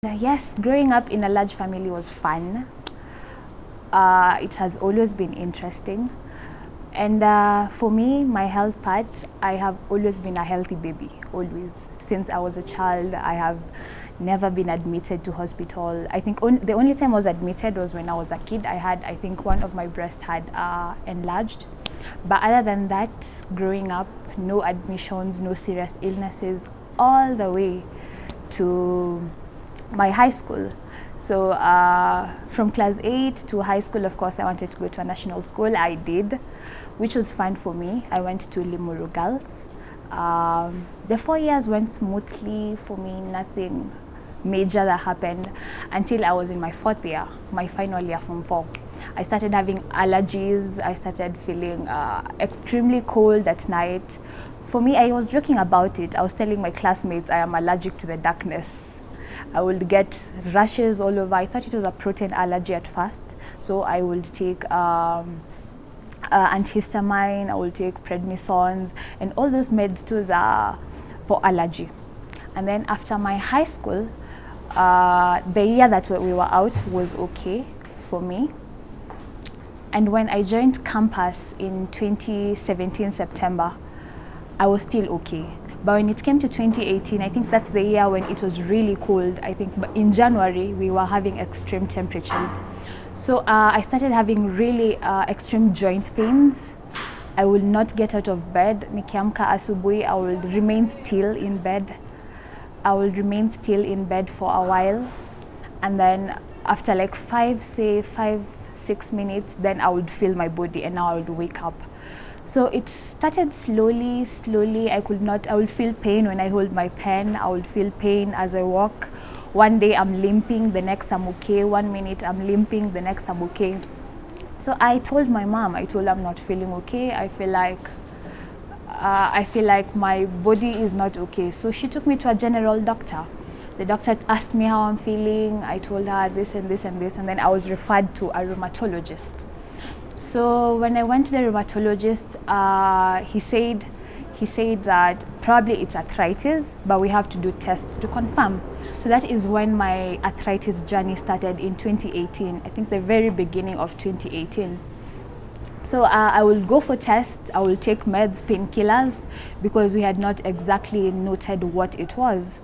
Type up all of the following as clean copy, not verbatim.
Yes, growing up in a large family was fun. It has always been interesting. And for me, my health part, I have always been a healthy baby, always. Since I was a child, I have never been admitted to hospital. I think the only time I was admitted was when I was a kid. I think one of my breasts had enlarged. But other than that, growing up, no admissions, no serious illnesses, all the way to my high school. So from class 8 to high school, of course, I wanted to go to a national school. I did, which was fun for me. I went to Limuru Girls. The 4 years went smoothly for me, nothing major that happened until I was in my 4th year, my final year from 4. I started having allergies. I started feeling extremely cold at night. For me, I was joking about it. I was telling my classmates I am allergic to the darkness. I would get rashes all over. I thought it was a protein allergy at first, so I would take antihistamine, I will take prednisons, and all those meds too are for allergy. And then after my high school, the year that we were out was okay for me. And when I joined campus in 2017 September, I was still okay. But when it came to 2018, I think that's the year when it was really cold. I think in January, we were having extreme temperatures. So I started having really extreme joint pains. I will not get out of bed. Nikiamka asubuhi, I will remain still in bed. I will remain still in bed for a while. And then after like 5-6 minutes, then I would feel my body and now I would wake up. So it started slowly. I would feel pain when I hold my pen. I would feel pain as I walk. One day I'm limping, the next I'm okay. 1 minute I'm limping, the next I'm okay. So I told my mom, I'm not feeling okay. I feel like my body is not okay. So she took me to a general doctor. The doctor asked me how I'm feeling. I told her this and this and this, and then I was referred to a rheumatologist. So when I went to the rheumatologist, he said that probably it's arthritis, but we have to do tests to confirm. So that is when my arthritis journey started in 2018. I think the very beginning of 2018. So I will go for tests. I will take meds, painkillers, because we had not exactly noted what it was.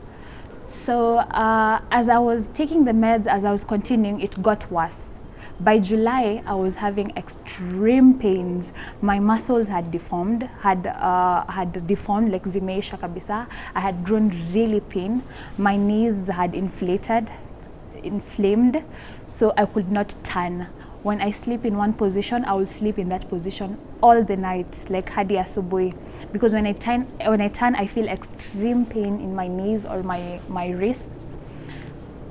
So as I was taking the meds, as I was continuing, it got worse. By July, I was having extreme pains. My muscles had deformed, like zimeisha kabisa. I had grown really thin. My knees had inflamed, so I could not turn. When I sleep in one position, I will sleep in that position all the night, like hadi asubuhi. Because when I turn, I feel extreme pain in my knees or my wrists.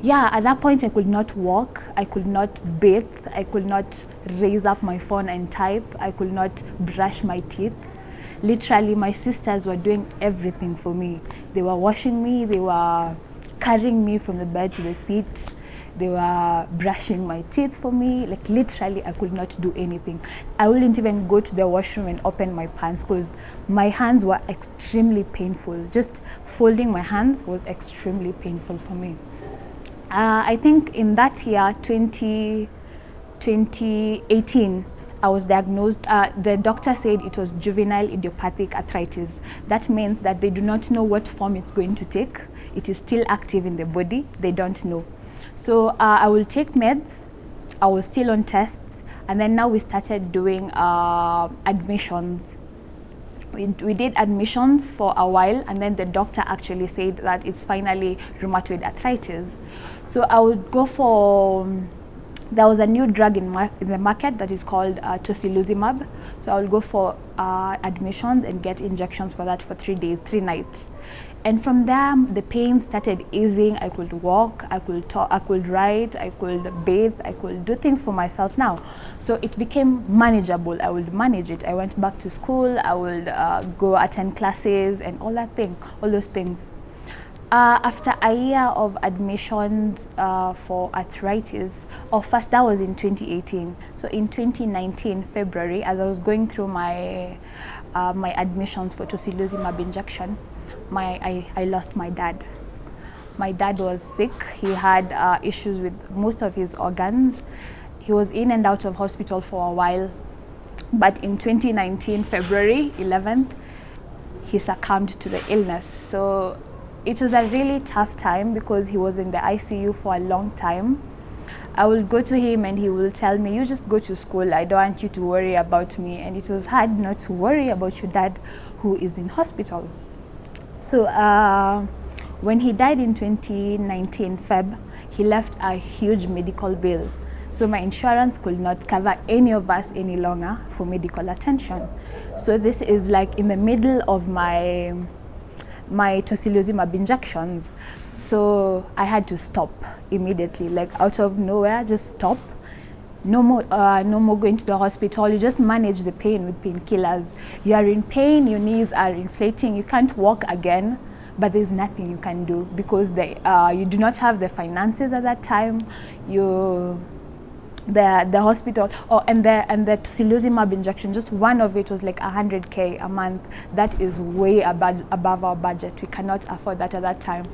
Yeah, at that point I could not walk, I could not bathe, I could not raise up my phone and type, I could not brush my teeth. Literally, my sisters were doing everything for me. They were washing me, they were carrying me from the bed to the seat, they were brushing my teeth for me. Like literally, I could not do anything. I wouldn't even go to the washroom and open my pants because my hands were extremely painful. Just folding my hands was extremely painful for me. I think in that year, 2018, I was diagnosed. The doctor said it was juvenile idiopathic arthritis. That means that they do not know what form it's going to take. It is still active in the body. They don't know. So I will take meds. I was still on tests. And then now we started doing admissions. We did admissions for a while, and then the doctor actually said that it's finally rheumatoid arthritis. So I would go for, there was a new drug in the market that is called tocilizumab. So I will go for admissions and get injections for that for 3 days, 3 nights. And from there, the pain started easing. I could walk, I could talk, I could write, I could bathe, I could do things for myself now. So it became manageable. I would manage it. I went back to school. I would go attend classes and all those things. After a year of admissions for arthritis, first that was in 2018. So in 2019, February, as I was going through my admissions for tocilizumab injection, I lost my dad. My dad was sick. He had issues with most of his organs. He was in and out of hospital for a while. But in 2019, February 11th, he succumbed to the illness. So it was a really tough time because he was in the ICU for a long time. I will go to him and he will tell me, you just go to school, I don't want you to worry about me. And it was hard not to worry about your dad who is in hospital. So when he died in 2019 Feb, he left a huge medical bill. So my insurance could not cover any of us any longer for medical attention. So this is like in the middle of my tocilizumab injections. So I had to stop immediately, like out of nowhere, just stop. No more going to the hospital. You just manage the pain with painkillers. You are in pain, your knees are inflating, you can't walk again, but there's nothing you can do because you do not have the finances at that time. The hospital and the tocilizumab injection, just one of it was like 100K a month. That is way above our budget. We cannot afford that at that time.